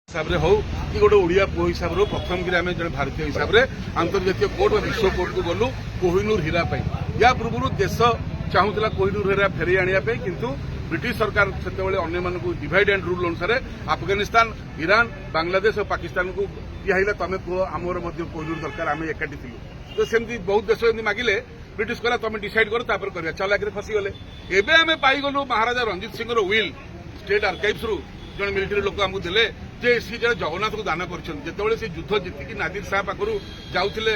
हिसाब से हो कि गोटे ओडिया पुओ हिसाब से प्रथम कि आम जन भारतीय हिसाब से अंतर्जातीय कोर्ट और विश्व कोर्ट को गलु कोहिनूर हीरा या पूर्व देश चाहूला कोहिनूर हीरा फेरी आने किंतु ब्रिटिश सरकार से अन्य डिवाइड एंड रूल अनुसार अफगानिस्तान ईरान बांग्लादेश और पाकिस्तान को दिखाला तुम पुओ आमर कोहिनूर दरकार आम एकाठी थी तो सेमती बहुत देश मागिले ब्रिटिश कला तुम डिसाइड कर कर चलाक फसीगले एवं आम पाईगलु महाराजा रंजीत सिंह विल स्टेट आर्काइव्स रु जन मिलिटारी लोक आमको देले जे सी जन जगन्नाथ को दान करते युद्ध जीतिकी नादिर शाह पाखु जाऊे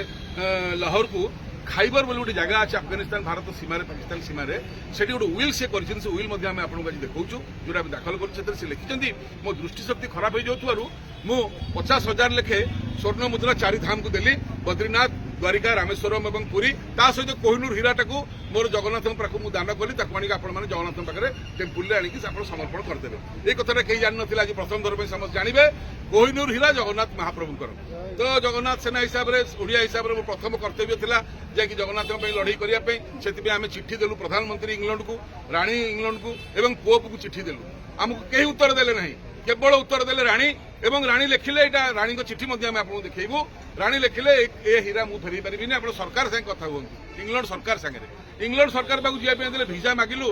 लाहौर को खाइबर बोली गोटे जगह अच्छे अफगानिस्तान भारत सीमार पाकिस्तान सीमार से गोटे विल से विल आपको आज देखा जो दाखल कर लिखिं मो दृष्टिशक्ति खराब हो जाऊँ मु 50,000 लेखे स्वर्ण मुद्रा 4 धाम को देली बद्रीनाथ द्वारिका रामेश्वरम और पुरी ता सहित कोहिनूर हीराटा को मोर जगन्नाथ पाख मुझे दान कली मैंने जगन्नाथ पाखे टेम्पुल आणिक समर्पण करदे ये कथा कहीं जान ना आज प्रथम थर समस्त जानवे कोहिनूर हीरा जगन्नाथ महाप्रभुंकर तो जगन्नाथ सेना हिसाब से ओडिया हिसाब से प्रथम कर्तव्य था जैकि जगन्नाथ लड़ाई करने से आम चिठी देलु प्रधानमंत्री इंग्लैंड को राणी इंग्लैंड को एवं पोप को चिठी देलु आमको कहीं उत्तर देले नहीं केवल उत्तर देले राणी एवं राणी लिखिले राणी चिठी आपको देखू राणी लिखिले ए हीरा मुझे फेरी पारि आप सरकार संगे कथा हूँ इंग्लैंड सरकार सागे इंग्लैंड सरकार पाक जावाई भिजा मागिलु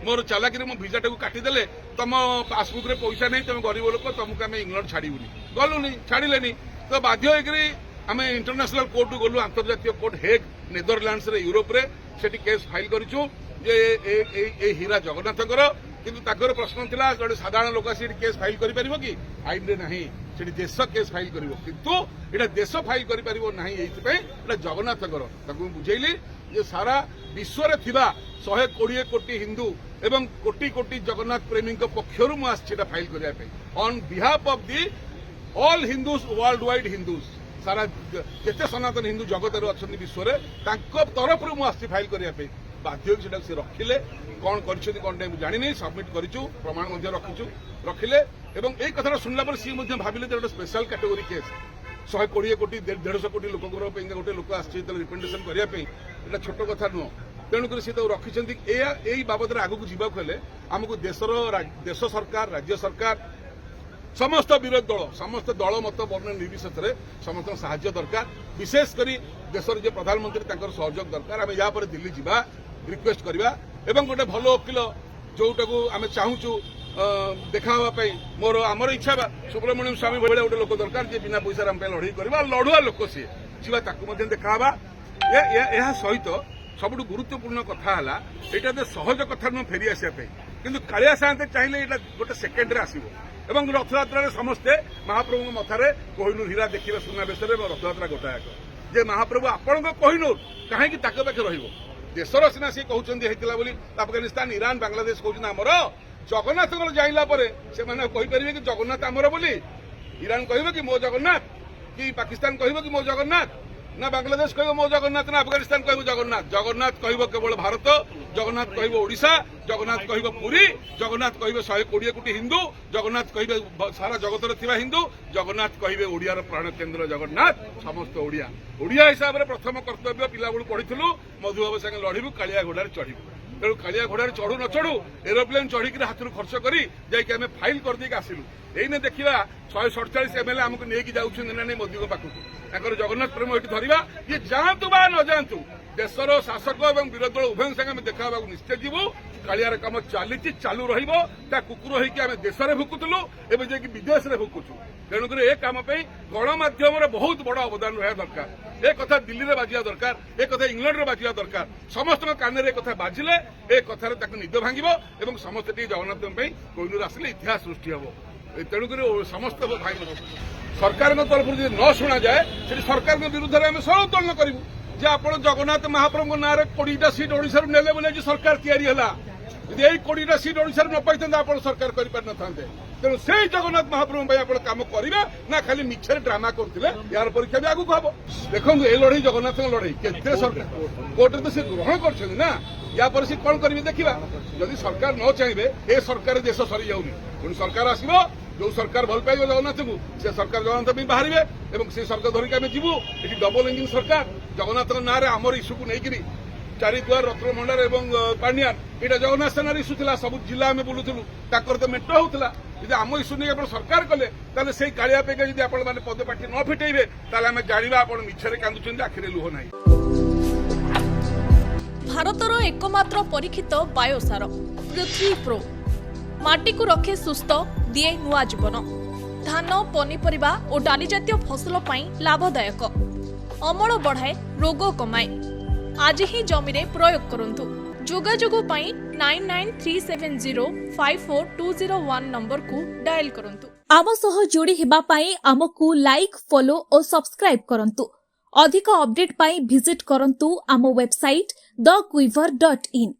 मोर चालाकी मो भिजाटा को काटिदेले तुम पासबुक रे पैसा नहीं तुम गरीब लोक तुमको आम इंग्लैंड छाड़बूनी गलुनी छाड़े तो बाध्य आम इंटरनेशनल कोर्ट को गलु अंतर्जातीय कोर्ट हेग नेदरलैंड्स रे यूरोप रे सेठी केस फाइल करूँ जे ए हीरा जगन्नाथकर किंतु ताकर प्रश्न थिला जड़े साधारण लोक आसी केस फाइल करि परिबो कि आईन रे नहीं सेठी देश केस फाइल करिवो किंतु एटा देश फाइल करि परिबो नहीं एथि पय एटा जगन्नाथकर ताकू बुझेइली जे सारा विश्व रे थिबा 120 कोटी हिंदू एवं कोटी कोटी जगन्नाथ प्रेमी पक्षरु मु आछि एटा फाइल करिया पे on behalf of the all Hindus world wide Hindus सारा जेते सनातन हिंदू जगत रे अछन विश्व रे तांको तरफ रु मु आछि फाइल करिया पे बाध्य से रखिले कौन कर जानी सबमिट करूँ प्रमाण रखीचु रखिले एवं यही कथा शुणला सी भाविले गोटे स्पेशल कैटेगोरी केस 120 कोटी 150 कोटी लोक गोटे लोक रिप्रेजेंटेशन करने छोट कथा नुह तेणुक सी तो रखिंट यही बाबद आगे को जावाक हेले आमको देश सरकार राज्य सरकार समस्त विरोधी दल समस्त दल मत वर्ण निर्विशेष समस्त साहाय्य दरकार विशेषकर देशर जो प्रधानमंत्री सहयोग दरकार आम या दिल्ली जा रिक्वेस्ट करवा एवं गोटे भल वकिल जोटा को आम चाहूँ देखा मोर आमर इच्छा सुब्रमण्यम स्वामी भाई गोटे लोक दरकार जे बिना पैसा आम लड़ाई करवा लड़ुआ लोक सी देखा यह सहित सबुठ गुरुत्वपूर्ण कथा है यहाँ सहज कथा नुह फेरी आसापी कि कालिया साहते चाहिए यहाँ गोटे सेकेंड आसो एवं रथयात्रा समस्ते महाप्रभु मथारे कोहिनूर हीरा देखिए सुनावेश रथयात्रा गोटाक जे महाप्रभु आपण कोहिनूर कहीं पाखे रही देशर सीना सी कहते अफगानिस्तान ईरान बांग्लादेश कहते आमर जगन्नाथ जाइला से कहीपर कि जगन्नाथ आमर बोली ईरान कह कि मो जगन्नाथ कि पाकिस्तान कह कि मो जगन्नाथ ना बांग्लादेश कह मो जगन्नाथ ना अफगानिस्तान कह जगन्नाथ जगन्नाथ कह केवल भारत जगन्नाथ कह ओडिशा जगन्नाथ कह पुरी जगन्नाथ कह 120 कोटी हिंदू जगन्नाथ कह सारा जगत थिबा हिंदू जगन्नाथ कहे ओडियार प्राण केन्द्र जगन्नाथ समस्त ओडिया ओडिया हिसाब से प्रथम कर्तव्य पिला बेलू पढ़ी मधुबाबू संगे लड़ू कालिया घोड़ार चढ़ू तेणु कालिया घोड़ार चढ़ू न चढ़ू एरोप्लेन चढ़ी हाथ खर्च कर जाइए फाइल करदे आसिलु एने देखा 147 MLA आमको लेकिन जाऊँ मोदी पाखक जगन्नाथ प्रेम ये धरवा ये जातु बा न जातु देशर शासक और विरोधी दल उभय संगे देखा निश्चय जीवु कालियार कम चली चालू रुकुर होमें देश में भुकुलु एवं जाकि विदेश में भुकुचु तेणुक ए कम गणमाध्यम बहुत बड़ अवदान रहा दरकार ए कथा दिल्ली में बाजिया दरकार ए कथा इंग्लैंड में बाजिया दरकार समस्त कान में कथा बाजिले ए कथार निद भांग समस्त जगन्नाथ कोहिनूर आसिले इतिहास सृष्टि हम तेणुक समस्त भाई सरकार तरफ न शुणा जाए से सरकार विरुद्ध में आम सब आंदोलन करूँ जे आप जगन्नाथ महाप्रभु ना 20टा सीट ओडिशा नेले बोले सरकार तैयारी है यदि 20टा सीट ओडिशा न पाई आप सरकार कर तेणु से जगन्नाथ महाप्रभु आप कम करेंगे ना खाली मिछरे ड्रामा करते यार परीक्षा भी आगू हम देखो ये लड़ाई जगन्नाथ लड़ाई के सरकार कोर्टे तो सी ग्रहण कर ना या पर सी कौन करेंगे देखा जदि सरकार न चाहिए ए सरकार देश सरी जाऊनी पुणी सरकार आसो जो सरकार भल पाइब जगन्नाथ को से सरकार जगन्नाथ बाहर से सरकार धरिक आम जीवु ये डबल इंजिन सरकार जगन्नाथ ना आमर इश्यू को लेकिन चारिद्वार रत्नभंडार एवं पांडियान यहाँ जगन्नाथ सेनार इश्यू था सब जिला आम बुलूलु ताकर तो मेट होता यदि आम इश्यू नहीं आप सरकार कले ताले से कालिया पे यदि आप पदपाठी न फिटेबे ताले आम जाना आप मिछरे कांदुचंदी आखिरे लुह ना। भारतर एकमात्र परीक्षित बायोसार पृथ्वी प्रो माटी को रखे सुस्थ दिए नुआ जीवन धान पनीपरिबा और डाली जातीय फसल पाई लाभदायक अमल बढ़ाए रोग कमाए आज ही जमी रे प्रयोग करंतु जोगाजोग पाई 9937054201 नंबर को डायल करंतु। आम सह जोड़ी हेबा पाई आमको लाइक फॉलो और सब्सक्राइब करंतु। अधिक अपडेट पाई विजिट करंतु आम वेबसाइट thequiver.in।